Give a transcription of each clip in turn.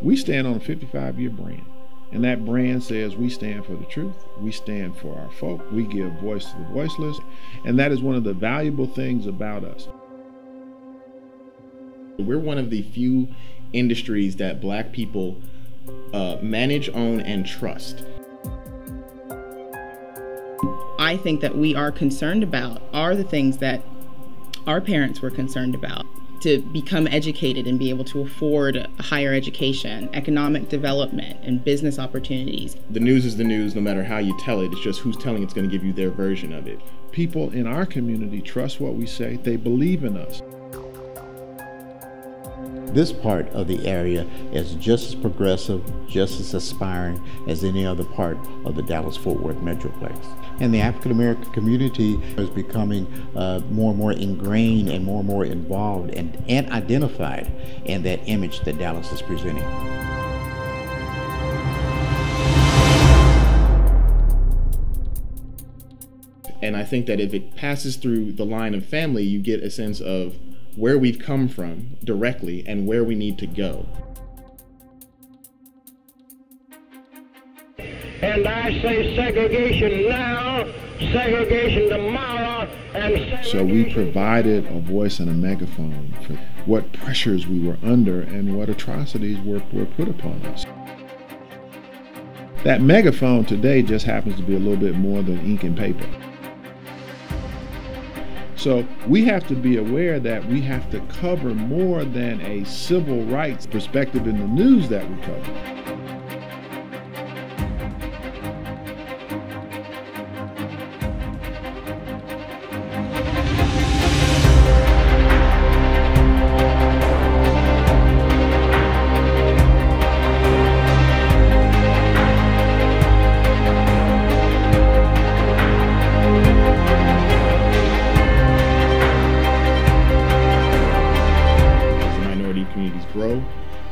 We stand on a 55-year brand. And that brand says we stand for the truth, we stand for our folk, we give voice to the voiceless, and that is one of the valuable things about us. We're one of the few industries that Black people manage, own, and trust. I think that we are concerned about are the things that our parents were concerned about. To become educated and be able to afford higher education, economic development, and business opportunities. The news is the news no matter how you tell it. It's just who's telling it's going to give you their version of it. People in our community trust what we say. They believe in us. This part of the area is just as progressive, just as aspiring as any other part of the Dallas-Fort Worth Metroplex. And the African American community is becoming more and more ingrained and more involved and identified in that image that Dallas is presenting. And I think that if it passes through the line of family, you get a sense of where we've come from directly and where we need to go. And I say segregation now, segregation tomorrow, and segregation. So we provided a voice and a megaphone for what pressures we were under and what atrocities were put upon us. That megaphone today just happens to be a little bit more than ink and paper. So we have to be aware that we have to cover more than a civil rights perspective in the news that we cover. Grow,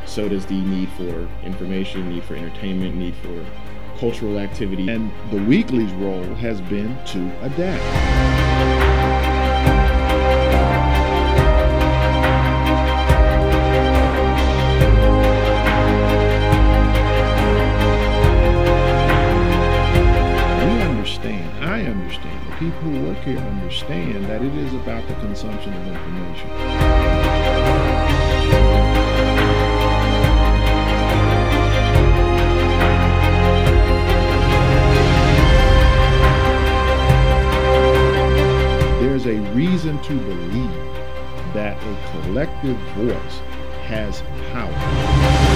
so does the need for information, need for entertainment, need for cultural activity. And the weekly's role has been to adapt. I understand, the people who work here understand that it is about the consumption of information. There's a reason to believe that a collective voice has power.